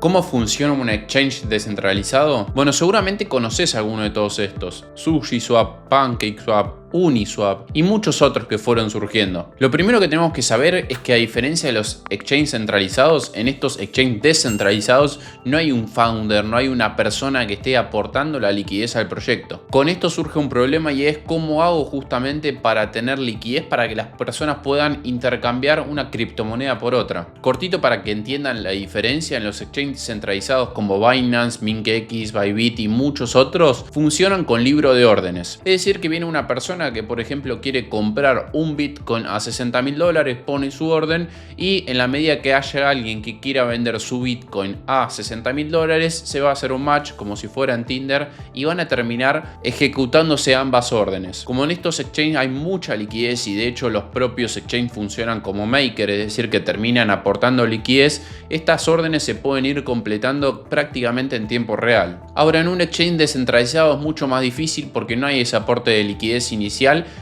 ¿Cómo funciona un exchange descentralizado? Bueno, seguramente conoces alguno de todos estos. SushiSwap, PancakeSwap, Uniswap y muchos otros que fueron surgiendo. Lo primero que tenemos que saber es que a diferencia de los exchanges centralizados, en estos exchanges descentralizados no hay un founder, no hay una persona que esté aportando la liquidez al proyecto. Con esto surge un problema y es cómo hago justamente para tener liquidez para que las personas puedan intercambiar una criptomoneda por otra. Cortito para que entiendan la diferencia, en los exchanges centralizados como Binance, MintX, Bybit y muchos otros funcionan con libro de órdenes. Es decir, que viene una persona que por ejemplo quiere comprar un Bitcoin a $60.000, pone su orden y en la medida que haya alguien que quiera vender su Bitcoin a $60.000 se va a hacer un match como si fuera en Tinder y van a terminar ejecutándose ambas órdenes. Como en estos exchanges hay mucha liquidez y de hecho los propios exchanges funcionan como maker, es decir que terminan aportando liquidez, estas órdenes se pueden ir completando prácticamente en tiempo real. Ahora en un exchange descentralizado es mucho más difícil porque no hay ese aporte de liquidez inicial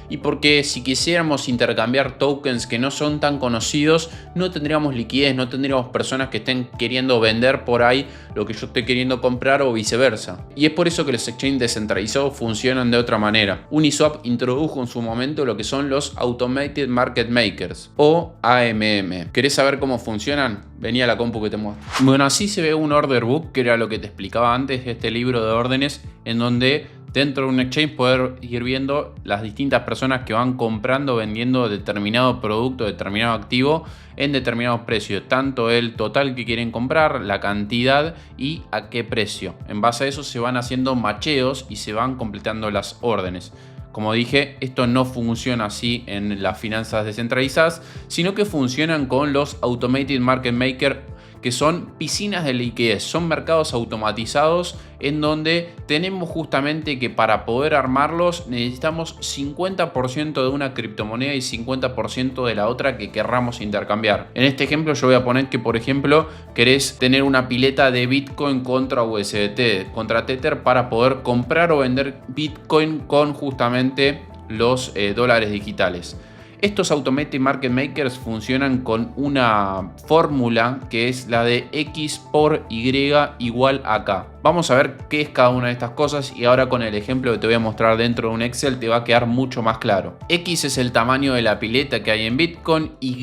y porque si quisiéramos intercambiar tokens que no son tan conocidos no tendríamos liquidez, no tendríamos personas que estén queriendo vender por ahí lo que yo estoy queriendo comprar o viceversa. Y es por eso que los exchanges descentralizados funcionan de otra manera. Uniswap introdujo en su momento lo que son los Automated Market Makers o AMM. ¿Querés saber cómo funcionan? Vení a la compu que te muestro. Bueno, así se ve un order book, que era lo que te explicaba antes, este libro de órdenes en donde dentro de un exchange poder ir viendo las distintas personas que van comprando, vendiendo determinado producto, determinado activo en determinados precios, tanto el total que quieren comprar, la cantidad y a qué precio. En base a eso se van haciendo macheos y se van completando las órdenes. Como dije, esto no funciona así en las finanzas descentralizadas, sino que funcionan con los Automated Market Maker, que son piscinas de liquidez, son mercados automatizados en donde tenemos justamente que para poder armarlos necesitamos 50% de una criptomoneda y 50% de la otra que querramos intercambiar. En este ejemplo yo voy a poner que por ejemplo querés tener una pileta de Bitcoin contra USDT, contra Tether para poder comprar o vender Bitcoin con justamente los dólares digitales. Estos Automated Market Makers funcionan con una fórmula que es la de X por Y igual a K. Vamos a ver qué es cada una de estas cosas y ahora con el ejemplo que te voy a mostrar dentro de un Excel te va a quedar mucho más claro. X es el tamaño de la pileta que hay en Bitcoin, Y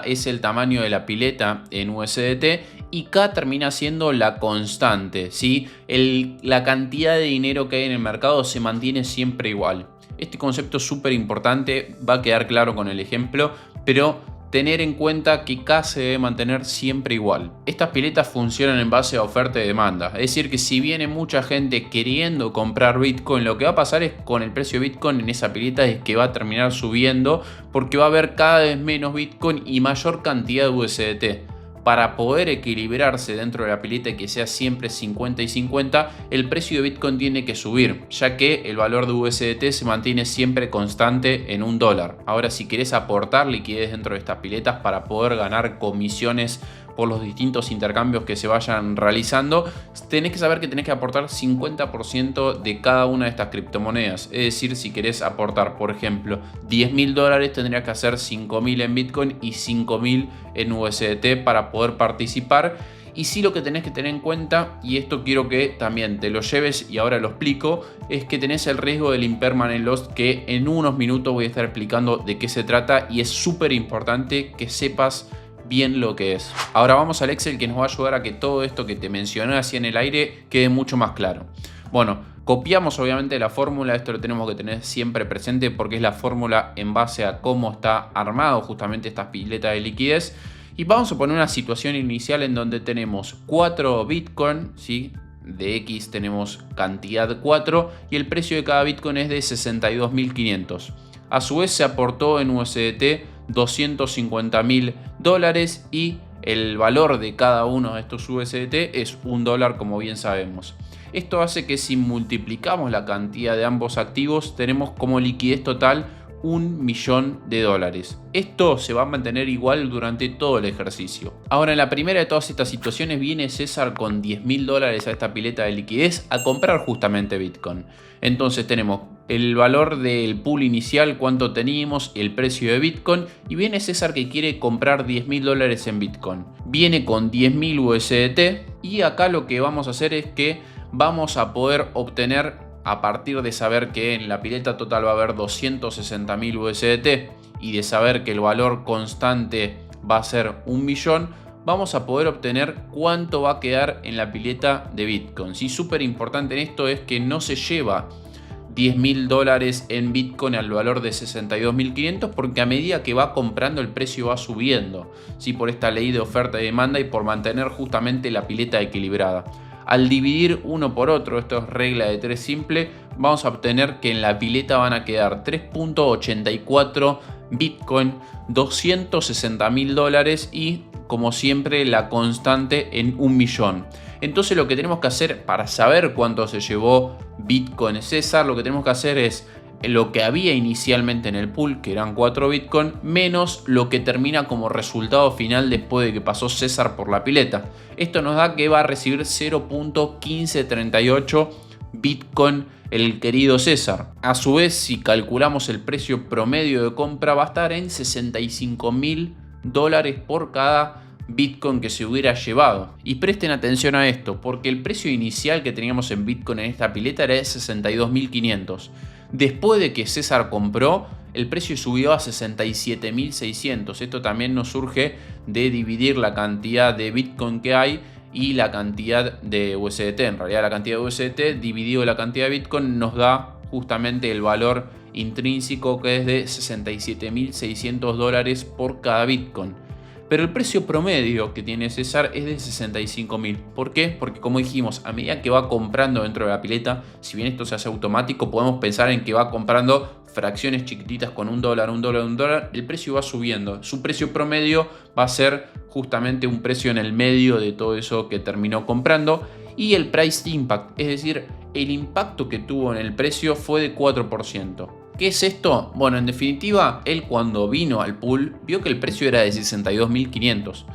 es el tamaño de la pileta en USDT y K termina siendo la constante, ¿sí? La cantidad de dinero que hay en el mercado se mantiene siempre igual. Este concepto es súper importante, va a quedar claro con el ejemplo, pero tener en cuenta que K se debe mantener siempre igual. Estas piletas funcionan en base a oferta y demanda, es decir que si viene mucha gente queriendo comprar Bitcoin, lo que va a pasar es con el precio de Bitcoin en esa pileta es que va a terminar subiendo porque va a haber cada vez menos Bitcoin y mayor cantidad de USDT. Para poder equilibrarse dentro de la pileta y que sea siempre 50 y 50, el precio de Bitcoin tiene que subir, ya que el valor de USDT se mantiene siempre constante en $1. Ahora, si querés aportar liquidez dentro de estas piletas para poder ganar comisiones por los distintos intercambios que se vayan realizando, tenés que saber que tenés que aportar 50% de cada una de estas criptomonedas. Es decir, si querés aportar, por ejemplo, $10.000, tendrías que hacer 5.000 en Bitcoin y 5.000 en USDT para poder participar. Y sí, lo que tenés que tener en cuenta, y esto quiero que también te lo lleves y ahora lo explico, es que tenés el riesgo del impermanent loss, que en unos minutos voy a estar explicando de qué se trata y es súper importante que sepas bien lo que es. Ahora vamos al Excel que nos va a ayudar a que todo esto que te mencioné así en el aire quede mucho más claro. Bueno, copiamos obviamente la fórmula, esto lo tenemos que tener siempre presente porque es la fórmula en base a cómo está armado justamente esta pileta de liquidez. Y vamos a poner una situación inicial en donde tenemos 4 Bitcoin, ¿sí? De X tenemos cantidad 4 y el precio de cada Bitcoin es de 62.500. A su vez se aportó en USDT $250.000 y el valor de cada uno de estos USDT es $1, como bien sabemos. Esto hace que si multiplicamos la cantidad de ambos activos tenemos como liquidez total $1.000.000. Esto se va a mantener igual durante todo el ejercicio. Ahora, en la primera de todas estas situaciones viene César con $10.000 a esta pileta de liquidez a comprar justamente Bitcoin. Entonces tenemos el valor del pool inicial, cuánto teníamos, el precio de Bitcoin, y viene César que quiere comprar $10.000 en Bitcoin. Viene con 10.000 USDT y acá lo que vamos a hacer es que vamos a poder obtener, a partir de saber que en la pileta total va a haber 260.000 USDT y de saber que el valor constante va a ser 1 millón, vamos a poder obtener cuánto va a quedar en la pileta de Bitcoin. Sí, súper importante en esto es que no se lleva $10.000 en Bitcoin al valor de 62.500 porque a medida que va comprando el precio va subiendo, ¿sí? Por esta ley de oferta y demanda y por mantener justamente la pileta equilibrada. Al dividir uno por otro, esto es regla de 3 simple, vamos a obtener que en la pileta van a quedar 3.84 Bitcoin, $260.000 y, como siempre, la constante en 1 millón. Entonces lo que tenemos que hacer para saber cuánto se llevó Bitcoin César, lo que tenemos que hacer es lo que había inicialmente en el pool, que eran 4 Bitcoin, menos lo que termina como resultado final después de que pasó César por la pileta. Esto nos da que va a recibir 0.1538 Bitcoin el querido César. A su vez, si calculamos el precio promedio de compra, va a estar en $65.000 por cada Bitcoin que se hubiera llevado. Y presten atención a esto, porque el precio inicial que teníamos en Bitcoin en esta pileta era de 62.500. Después de que César compró, el precio subió a 67.600. Esto también nos surge de dividir la cantidad de Bitcoin que hay y la cantidad de USDT. En realidad la cantidad de USDT dividido la cantidad de Bitcoin nos da justamente el valor intrínseco, que es de $67.600 por cada Bitcoin. Pero el precio promedio que tiene César es de 65.000. ¿Por qué? Porque, como dijimos, a medida que va comprando dentro de la pileta, si bien esto se hace automático, podemos pensar en que va comprando fracciones chiquititas con $1, el precio va subiendo. Su precio promedio va a ser justamente un precio en el medio de todo eso que terminó comprando. Y el price impact, es decir, el impacto que tuvo en el precio fue de 4%. ¿Qué es esto? Bueno, en definitiva, él cuando vino al pool vio que el precio era de 62.500,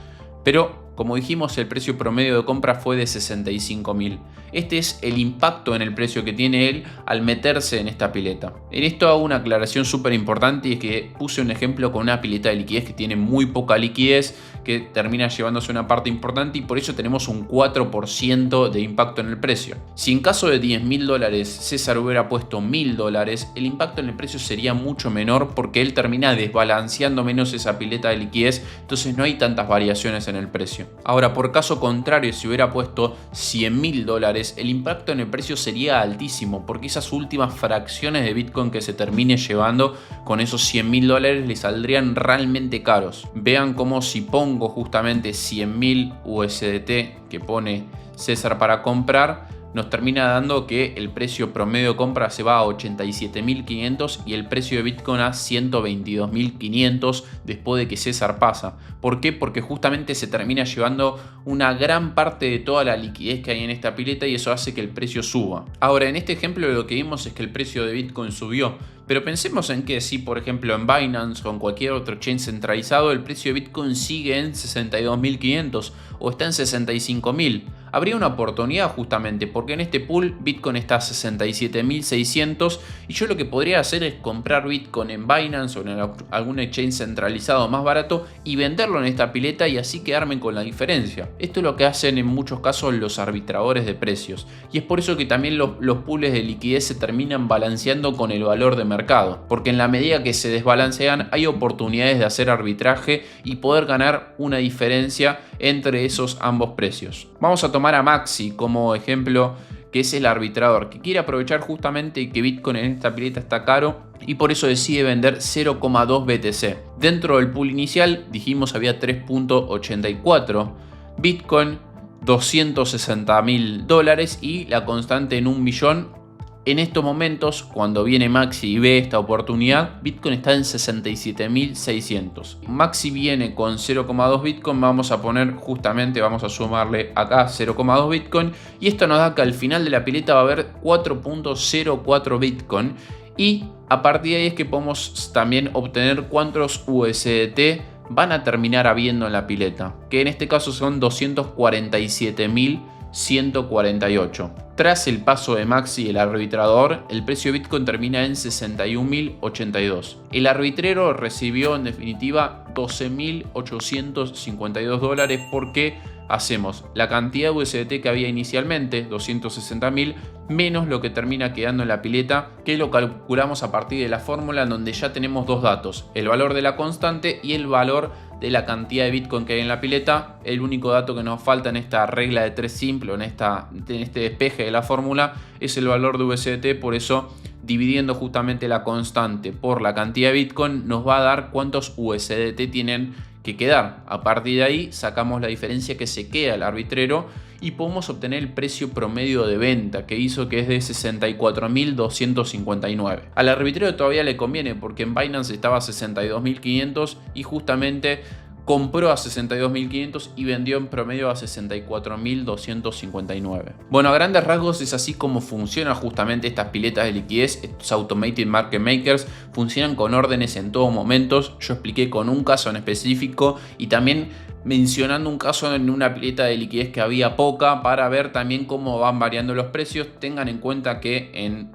pero como dijimos, el precio promedio de compra fue de 65.000. Este es el impacto en el precio que tiene él al meterse en esta pileta. En esto hago una aclaración súper importante, y es que puse un ejemplo con una pileta de liquidez que tiene muy poca liquidez, que termina llevándose una parte importante, y por eso tenemos un 4% de impacto en el precio. Si en caso de $10.000 César hubiera puesto $1.000, el impacto en el precio sería mucho menor, porque él termina desbalanceando menos esa pileta de liquidez, entonces no hay tantas variaciones en el precio. Ahora, por caso contrario, si hubiera puesto $100.000, el impacto en el precio sería altísimo, porque esas últimas fracciones de Bitcoin que se termine llevando con esos $100.000 le saldrían realmente caros. Vean cómo si pongo justamente 100.000 USDT que pone César para comprar, nos termina dando que el precio promedio de compra se va a 87.500 y el precio de Bitcoin a 122.500 después de que César pasa. ¿Por qué? Porque justamente se termina llevando una gran parte de toda la liquidez que hay en esta pileta, y eso hace que el precio suba. Ahora, en este ejemplo lo que vimos es que el precio de Bitcoin subió, pero pensemos en que si, por ejemplo, en Binance o en cualquier otro chain centralizado, el precio de Bitcoin sigue en 62.500 o está en 65.000. Habría una oportunidad justamente porque en este pool Bitcoin está a 67.600 y yo lo que podría hacer es comprar Bitcoin en Binance o en algún exchange centralizado más barato y venderlo en esta pileta y así quedarme con la diferencia. Esto es lo que hacen en muchos casos los arbitradores de precios, y es por eso que también los pools de liquidez se terminan balanceando con el valor de mercado, porque en la medida que se desbalancean hay oportunidades de hacer arbitraje y poder ganar una diferencia entre esos ambos precios. Vamos a tomar a Maxi como ejemplo, que es el arbitrador que quiere aprovechar justamente que Bitcoin en esta pileta está caro y por eso decide vender 0,2 BTC. Dentro del pool inicial dijimos había 3.84 Bitcoin, $260.000 y la constante en 1 millón. En estos momentos, cuando viene Maxi y ve esta oportunidad, Bitcoin está en 67.600. Maxi viene con 0,2 Bitcoin, vamos a sumarle acá 0,2 Bitcoin, y esto nos da que al final de la pileta va a haber 4.04 Bitcoin, y a partir de ahí es que podemos también obtener cuántos USDT van a terminar habiendo en la pileta, que en este caso son 247.148. Tras el paso de Maxi, el arbitrador, el precio de Bitcoin termina en 61.082. El arbitrero recibió en definitiva 12.852 dólares porque hacemos la cantidad de USDT que había inicialmente, 260.000, menos lo que termina quedando en la pileta, que lo calculamos a partir de la fórmula en donde ya tenemos dos datos, el valor de la constante y el valor de la cantidad de Bitcoin que hay en la pileta. El único dato que nos falta en esta regla de 3 simple, en este despeje de la fórmula, es el valor de USDT. Por eso, dividiendo justamente la constante por la cantidad de Bitcoin, nos va a dar cuántos USDT tienen que quedar. A partir de ahí sacamos la diferencia que se queda el arbitrero y podemos obtener el precio promedio de venta que hizo, que es de 64.259. Al arbitrero todavía le conviene porque en Binance estaba a 62.500 y justamente compró a 62.500 y vendió en promedio a 64.259. Bueno, a grandes rasgos es así como funcionan justamente estas piletas de liquidez. Estos Automated Market Makers funcionan con órdenes en todo momento. Yo expliqué con un caso en específico y también mencionando un caso en una pileta de liquidez que había poca, para ver también cómo van variando los precios. Tengan en cuenta que en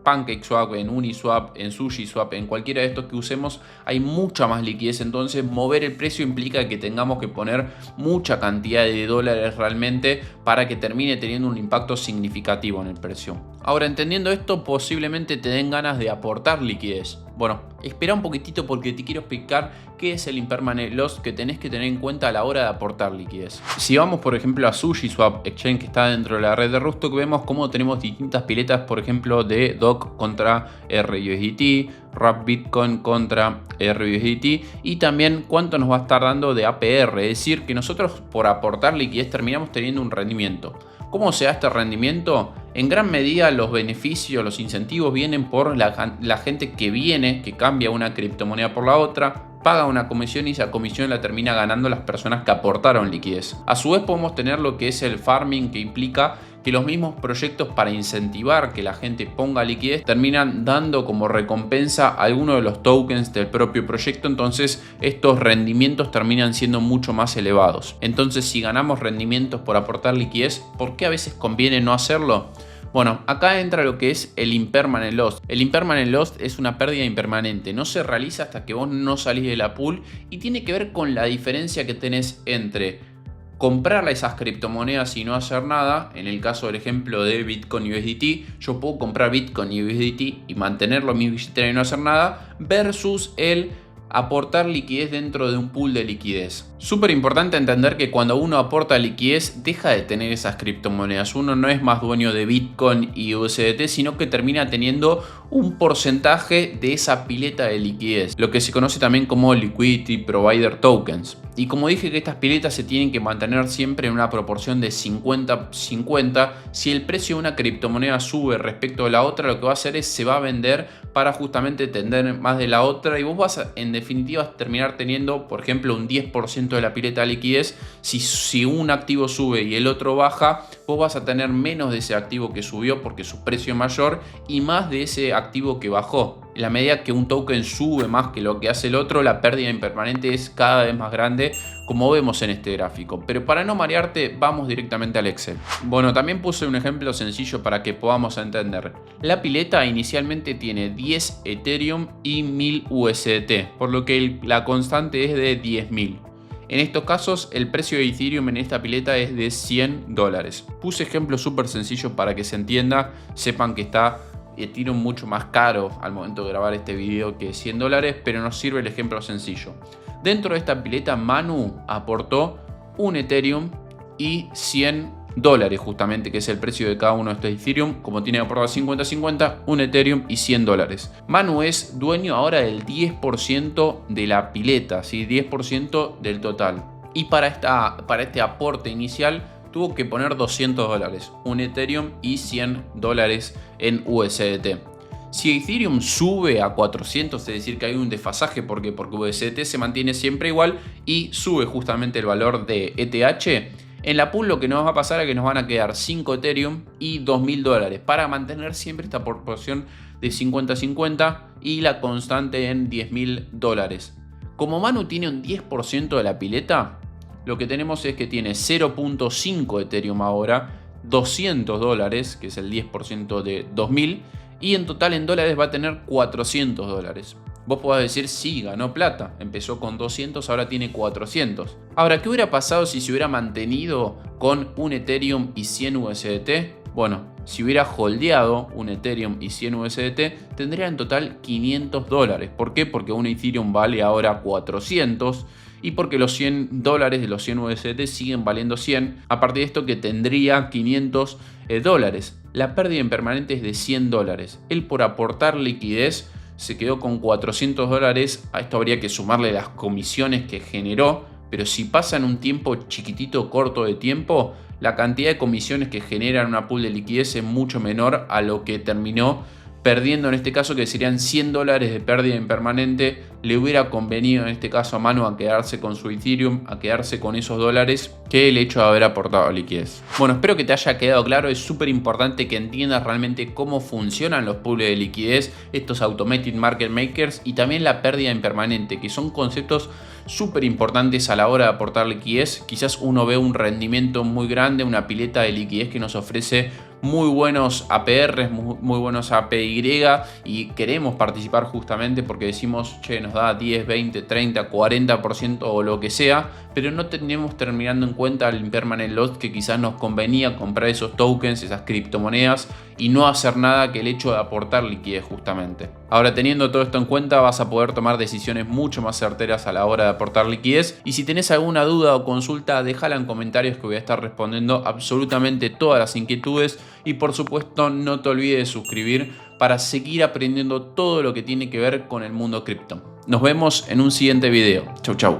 PancakeSwap, en Uniswap, en SushiSwap, en cualquiera de estos que usemos hay mucha más liquidez, entonces mover el precio implica que tengamos que poner mucha cantidad de dólares realmente para que termine teniendo un impacto significativo en el precio. Ahora, entendiendo esto, posiblemente te den ganas de aportar liquidez. Bueno, espera un poquitito porque te quiero explicar qué es el Impermanent Loss que tenés que tener en cuenta a la hora de aportar liquidez. Si vamos por ejemplo a SushiSwap Exchange, que está dentro de la red de Rustock, vemos cómo tenemos distintas piletas, por ejemplo de DOC contra RUSDT, Wrapped Bitcoin contra RUSDT y también cuánto nos va a estar dando de APR, es decir, que nosotros por aportar liquidez terminamos teniendo un rendimiento. ¿Cómo se da este rendimiento? En gran medida los beneficios, los incentivos vienen por la gente que viene, que cambia una criptomoneda por la otra, paga una comisión y esa comisión la termina ganando las personas que aportaron liquidez. A su vez podemos tener lo que es el farming, que implica que los mismos proyectos, para incentivar que la gente ponga liquidez, terminan dando como recompensa algunos de los tokens del propio proyecto. Entonces estos rendimientos terminan siendo mucho más elevados. Entonces, si ganamos rendimientos por aportar liquidez, ¿por qué a veces conviene no hacerlo? Bueno, acá entra lo que es el Impermanent Loss. El Impermanent Loss es una pérdida impermanente, no se realiza hasta que vos no salís de la pool y tiene que ver con la diferencia que tenés entre comprar esas criptomonedas y no hacer nada. En el caso del ejemplo de Bitcoin y USDT, yo puedo comprar Bitcoin y USDT y mantenerlo en mi billetera y no hacer nada, versus el aportar liquidez dentro de un pool de liquidez. Súper importante entender que cuando uno aporta liquidez deja de tener esas criptomonedas. Uno no es más dueño de Bitcoin y USDT, sino que termina teniendo un porcentaje de esa pileta de liquidez, lo que se conoce también como Liquidity Provider Tokens. Y como dije que estas piletas se tienen que mantener siempre en una proporción de 50-50, si el precio de una criptomoneda sube respecto de la otra, lo que va a hacer es se va a vender para justamente tener más de la otra y vos vas a, en definitiva, terminar teniendo, por ejemplo, un 10% de la pileta de liquidez. Si un activo sube y el otro baja, vos vas a tener menos de ese activo que subió porque su precio es mayor y más de ese activo que bajó. En la medida que un token sube más que lo que hace el otro, la pérdida impermanente es cada vez más grande, como vemos en este gráfico. Pero para no marearte, vamos directamente al Excel. Bueno, también puse un ejemplo sencillo para que podamos entender. La pileta inicialmente tiene 10 Ethereum y 1000 USDT, por lo que la constante es de 10.000. En estos casos, el precio de Ethereum en esta pileta es de $100. Puse ejemplos súper sencillos para que se entienda, sepan que está Ethereum mucho más caro al momento de grabar este video que $100, pero nos sirve el ejemplo sencillo. Dentro de esta pileta, Manu aportó un Ethereum y $100 justamente, que es el precio de cada uno de estos Ethereum. Como tiene aportado 50-50, un Ethereum y $100. Manu es dueño ahora del 10% de la pileta, ¿sí? 10% del total. Y para este aporte inicial tuvo que poner $200, un Ethereum y $100 en USDT. Si Ethereum sube a 400, es decir que hay un desfasaje porque USDT se mantiene siempre igual y sube justamente el valor de ETH, en la pool lo que nos va a pasar es que nos van a quedar 5 Ethereum y $2.000 para mantener siempre esta proporción de 50-50 y la constante en $10.000. Como Manu tiene un 10% de la pileta, lo que tenemos es que tiene 0.5 Ethereum ahora, $200, que es el 10% de 2.000, y en total en dólares va a tener $400. Vos podés decir, sí, ganó plata, empezó con 200, ahora tiene 400. Ahora, ¿qué hubiera pasado si se hubiera mantenido con un Ethereum y 100 USDT? Bueno, si hubiera holdeado un Ethereum y 100 USDT, tendría en total $500. ¿Por qué? Porque un Ethereum vale ahora 400 y porque los $100 de los 100 USDT siguen valiendo 100. A partir de esto que tendría $500. La pérdida en permanente es de $100. Él, por aportar liquidez, se quedó con $400. A esto habría que sumarle las comisiones que generó, pero si pasa en un tiempo chiquitito, corto de tiempo, la cantidad de comisiones que generan una pool de liquidez es mucho menor a lo que terminó perdiendo en este caso, que serían $100 de pérdida en permanente. Le hubiera convenido en este caso a Manu a quedarse con su Ethereum, a quedarse con esos dólares, que el hecho de haber aportado liquidez. Bueno, espero que te haya quedado claro. Es súper importante que entiendas realmente cómo funcionan los pools de liquidez, estos automated market makers, y también la pérdida en permanente, que son conceptos súper importantes a la hora de aportar liquidez. Quizás uno ve un rendimiento muy grande, una pileta de liquidez que nos ofrece muy buenos APRs, muy buenos APY, y queremos participar justamente porque decimos, che, nos da 10, 20, 30, 40% o lo que sea, pero no tenemos terminando en cuenta el impermanent loss, que quizás nos convenía comprar esos tokens, esas criptomonedas, y no hacer nada, que el hecho de aportar liquidez justamente. Ahora, teniendo todo esto en cuenta, vas a poder tomar decisiones mucho más certeras a la hora de aportar liquidez. Y si tenés alguna duda o consulta, déjala en comentarios, que voy a estar respondiendo absolutamente todas las inquietudes. Y por supuesto, no te olvides de suscribir para seguir aprendiendo todo lo que tiene que ver con el mundo cripto. Nos vemos en un siguiente video. Chau, chau.